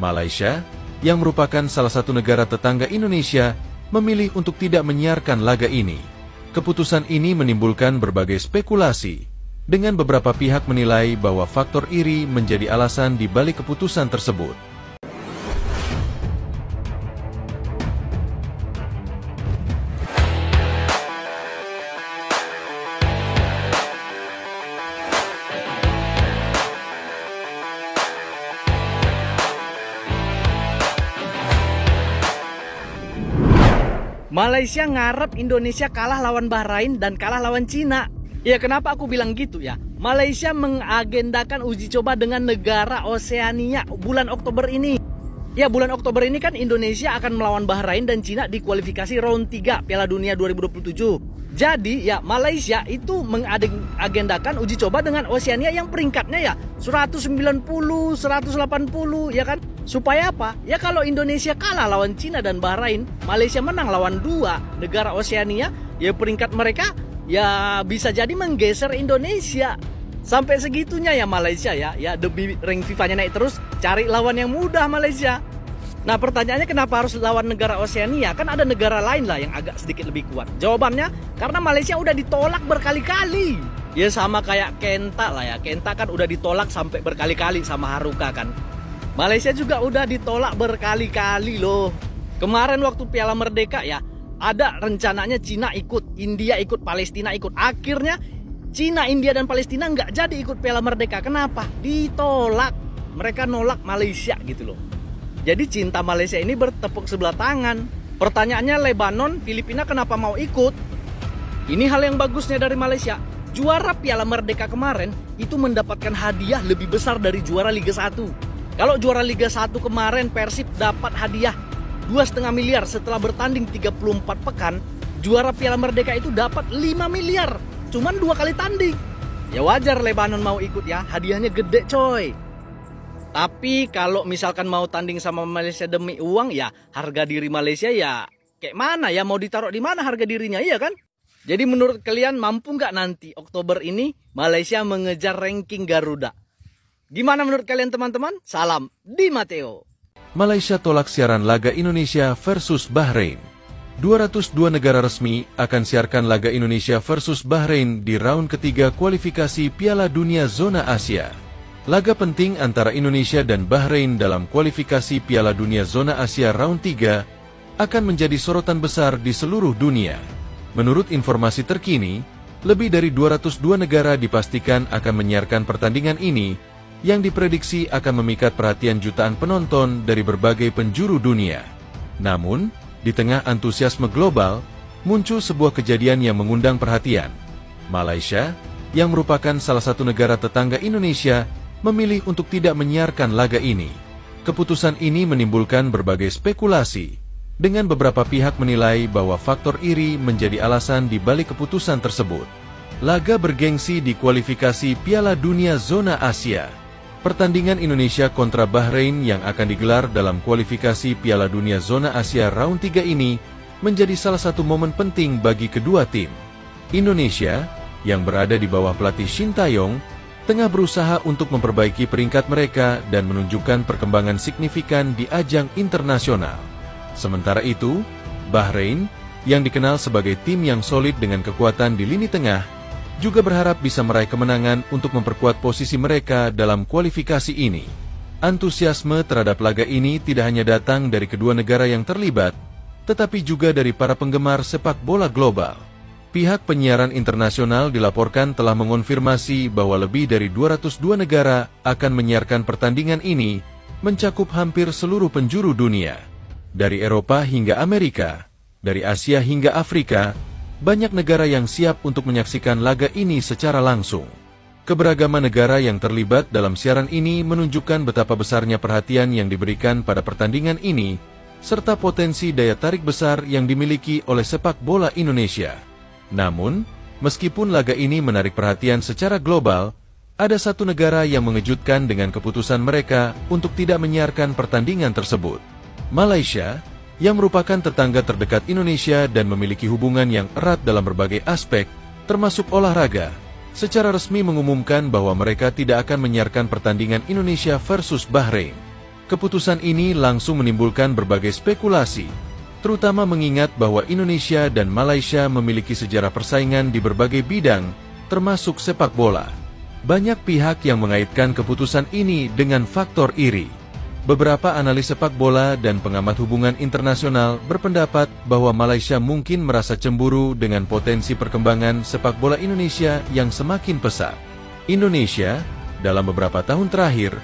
Malaysia, yang merupakan salah satu negara tetangga Indonesia, memilih untuk tidak menyiarkan laga ini. Keputusan ini menimbulkan berbagai spekulasi, dengan beberapa pihak menilai bahwa faktor iri menjadi alasan di balik keputusan tersebut. Malaysia ngarep Indonesia kalah lawan Bahrain dan kalah lawan Cina. Ya, kenapa aku bilang gitu ya? Malaysia mengagendakan uji coba dengan negara Oseania bulan Oktober ini. Ya, bulan Oktober ini kan Indonesia akan melawan Bahrain dan Cina di kualifikasi round 3 Piala Dunia 2027. Jadi ya, Malaysia itu mengagendakan uji coba dengan Oseania yang peringkatnya ya 190, 180 ya kan. Supaya apa? Ya kalau Indonesia kalah lawan Cina dan Bahrain, Malaysia menang lawan 2 negara Oseania, ya peringkat mereka ya bisa jadi menggeser Indonesia. Sampai segitunya ya Malaysia ya demi rank FIFA-nya naik terus, cari lawan yang mudah Malaysia. Nah, pertanyaannya kenapa harus lawan negara Oseania? Kan ada negara lain lah yang agak sedikit lebih kuat. Jawabannya karena Malaysia udah ditolak berkali-kali. Ya sama kayak Kenta lah ya. Kenta kan udah ditolak sampai berkali-kali sama Haruka kan. Malaysia juga udah ditolak berkali-kali loh. Kemarin waktu Piala Merdeka ya, ada rencananya Cina ikut, India ikut, Palestina ikut. Akhirnya Cina, India, dan Palestina nggak jadi ikut Piala Merdeka. Kenapa? Ditolak. Mereka nolak Malaysia gitu loh. Jadi cinta Malaysia ini bertepuk sebelah tangan. Pertanyaannya, Lebanon, Filipina kenapa mau ikut? Ini hal yang bagusnya dari Malaysia. Juara Piala Merdeka kemarin itu mendapatkan hadiah lebih besar dari juara Liga 1. Kalau juara Liga 1 kemarin Persib dapat hadiah 2,5 miliar setelah bertanding 34 pekan. Juara Piala Merdeka itu dapat 5 miliar. Cuman 2 kali tanding. Ya wajar Lebanon mau ikut ya, hadiahnya gede coy. Tapi kalau misalkan mau tanding sama Malaysia demi uang ya, harga diri Malaysia ya kayak mana ya, mau ditaruh di mana harga dirinya, iya kan? Jadi menurut kalian mampu nggak nanti Oktober ini Malaysia mengejar ranking Garuda? Gimana menurut kalian teman-teman? Salam di Mateo. Malaysia tolak siaran laga Indonesia versus Bahrain. 202 negara resmi akan siarkan laga Indonesia versus Bahrain di round ketiga kualifikasi Piala Dunia Zona Asia. Laga penting antara Indonesia dan Bahrain dalam kualifikasi Piala Dunia Zona Asia round 3 akan menjadi sorotan besar di seluruh dunia. Menurut informasi terkini, lebih dari 202 negara dipastikan akan menyiarkan pertandingan ini yang diprediksi akan memikat perhatian jutaan penonton dari berbagai penjuru dunia. Namun, di tengah antusiasme global, muncul sebuah kejadian yang mengundang perhatian. Malaysia, yang merupakan salah satu negara tetangga Indonesia, memilih untuk tidak menyiarkan laga ini. Keputusan ini menimbulkan berbagai spekulasi, dengan beberapa pihak menilai bahwa faktor iri menjadi alasan di balik keputusan tersebut. Laga bergengsi di kualifikasi Piala Dunia Zona Asia. Pertandingan Indonesia kontra Bahrain yang akan digelar dalam kualifikasi Piala Dunia Zona Asia round 3 ini menjadi salah satu momen penting bagi kedua tim. Indonesia, yang berada di bawah pelatih Shin Tae-yong, tengah berusaha untuk memperbaiki peringkat mereka dan menunjukkan perkembangan signifikan di ajang internasional. Sementara itu, Bahrain, yang dikenal sebagai tim yang solid dengan kekuatan di lini tengah, juga berharap bisa meraih kemenangan untuk memperkuat posisi mereka dalam kualifikasi ini. Antusiasme terhadap laga ini tidak hanya datang dari kedua negara yang terlibat, tetapi juga dari para penggemar sepak bola global. Pihak penyiaran internasional dilaporkan telah mengonfirmasi bahwa lebih dari 202 negara akan menyiarkan pertandingan ini, mencakup hampir seluruh penjuru dunia. Dari Eropa hingga Amerika, dari Asia hingga Afrika, banyak negara yang siap untuk menyaksikan laga ini secara langsung. Keberagaman negara yang terlibat dalam siaran ini menunjukkan betapa besarnya perhatian yang diberikan pada pertandingan ini, serta potensi daya tarik besar yang dimiliki oleh sepak bola Indonesia. Namun, meskipun laga ini menarik perhatian secara global, ada satu negara yang mengejutkan dengan keputusan mereka untuk tidak menyiarkan pertandingan tersebut. Malaysia, yang merupakan tetangga terdekat Indonesia dan memiliki hubungan yang erat dalam berbagai aspek, termasuk olahraga, secara resmi mengumumkan bahwa mereka tidak akan menyiarkan pertandingan Indonesia versus Bahrain. Keputusan ini langsung menimbulkan berbagai spekulasi, terutama mengingat bahwa Indonesia dan Malaysia memiliki sejarah persaingan di berbagai bidang, termasuk sepak bola. Banyak pihak yang mengaitkan keputusan ini dengan faktor iri. Beberapa analis sepak bola dan pengamat hubungan internasional berpendapat bahwa Malaysia mungkin merasa cemburu dengan potensi perkembangan sepak bola Indonesia yang semakin pesat. Indonesia, dalam beberapa tahun terakhir,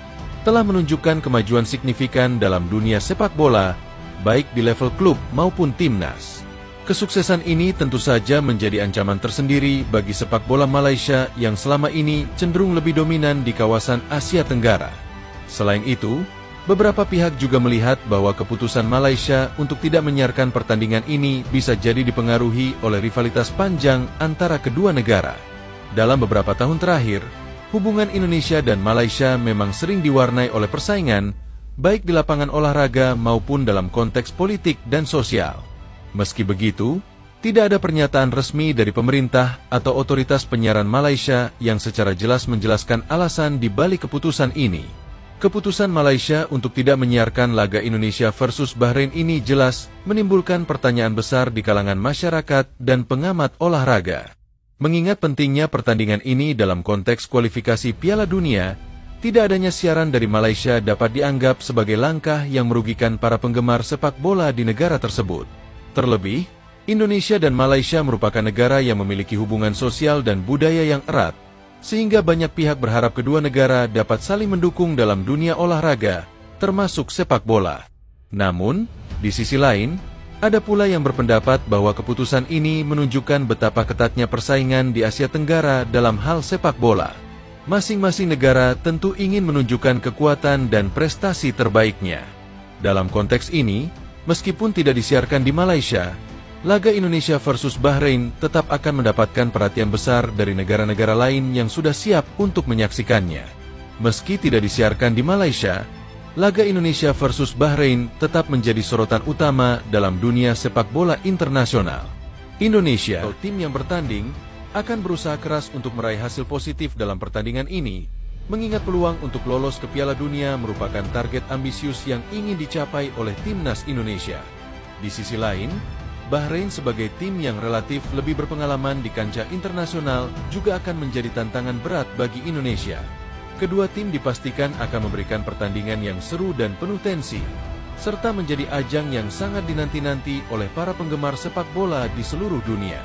telah menunjukkan kemajuan signifikan dalam dunia sepak bola, baik di level klub maupun timnas. Kesuksesan ini tentu saja menjadi ancaman tersendiri bagi sepak bola Malaysia yang selama ini cenderung lebih dominan di kawasan Asia Tenggara. Selain itu, beberapa pihak juga melihat bahwa keputusan Malaysia untuk tidak menyiarkan pertandingan ini bisa jadi dipengaruhi oleh rivalitas panjang antara kedua negara. Dalam beberapa tahun terakhir, hubungan Indonesia dan Malaysia memang sering diwarnai oleh persaingan, baik di lapangan olahraga maupun dalam konteks politik dan sosial. Meski begitu, tidak ada pernyataan resmi dari pemerintah atau otoritas penyiaran Malaysia yang secara jelas menjelaskan alasan di balik keputusan ini. Keputusan Malaysia untuk tidak menyiarkan laga Indonesia versus Bahrain ini jelas menimbulkan pertanyaan besar di kalangan masyarakat dan pengamat olahraga. Mengingat pentingnya pertandingan ini dalam konteks kualifikasi Piala Dunia, tidak adanya siaran dari Malaysia dapat dianggap sebagai langkah yang merugikan para penggemar sepak bola di negara tersebut. Terlebih, Indonesia dan Malaysia merupakan negara yang memiliki hubungan sosial dan budaya yang erat, sehingga banyak pihak berharap kedua negara dapat saling mendukung dalam dunia olahraga, termasuk sepak bola. Namun, di sisi lain, ada pula yang berpendapat bahwa keputusan ini menunjukkan betapa ketatnya persaingan di Asia Tenggara dalam hal sepak bola. Masing-masing negara tentu ingin menunjukkan kekuatan dan prestasi terbaiknya. Dalam konteks ini, meskipun tidak disiarkan di Malaysia, laga Indonesia versus Bahrain tetap akan mendapatkan perhatian besar dari negara-negara lain yang sudah siap untuk menyaksikannya. Meski tidak disiarkan di Malaysia, laga Indonesia versus Bahrain tetap menjadi sorotan utama dalam dunia sepak bola internasional. Indonesia, tim yang bertanding, akan berusaha keras untuk meraih hasil positif dalam pertandingan ini, mengingat peluang untuk lolos ke Piala Dunia merupakan target ambisius yang ingin dicapai oleh timnas Indonesia. Di sisi lain, Bahrain sebagai tim yang relatif lebih berpengalaman di kancah internasional juga akan menjadi tantangan berat bagi Indonesia. Kedua tim dipastikan akan memberikan pertandingan yang seru dan penuh tensi, serta menjadi ajang yang sangat dinanti-nanti oleh para penggemar sepak bola di seluruh dunia.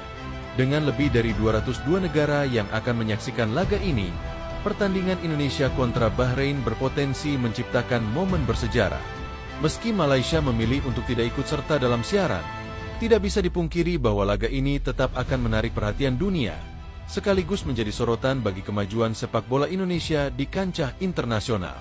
Dengan lebih dari 202 negara yang akan menyaksikan laga ini, pertandingan Indonesia kontra Bahrain berpotensi menciptakan momen bersejarah. Meski Malaysia memilih untuk tidak ikut serta dalam siaran, tidak bisa dipungkiri bahwa laga ini tetap akan menarik perhatian dunia, sekaligus menjadi sorotan bagi kemajuan sepak bola Indonesia di kancah internasional.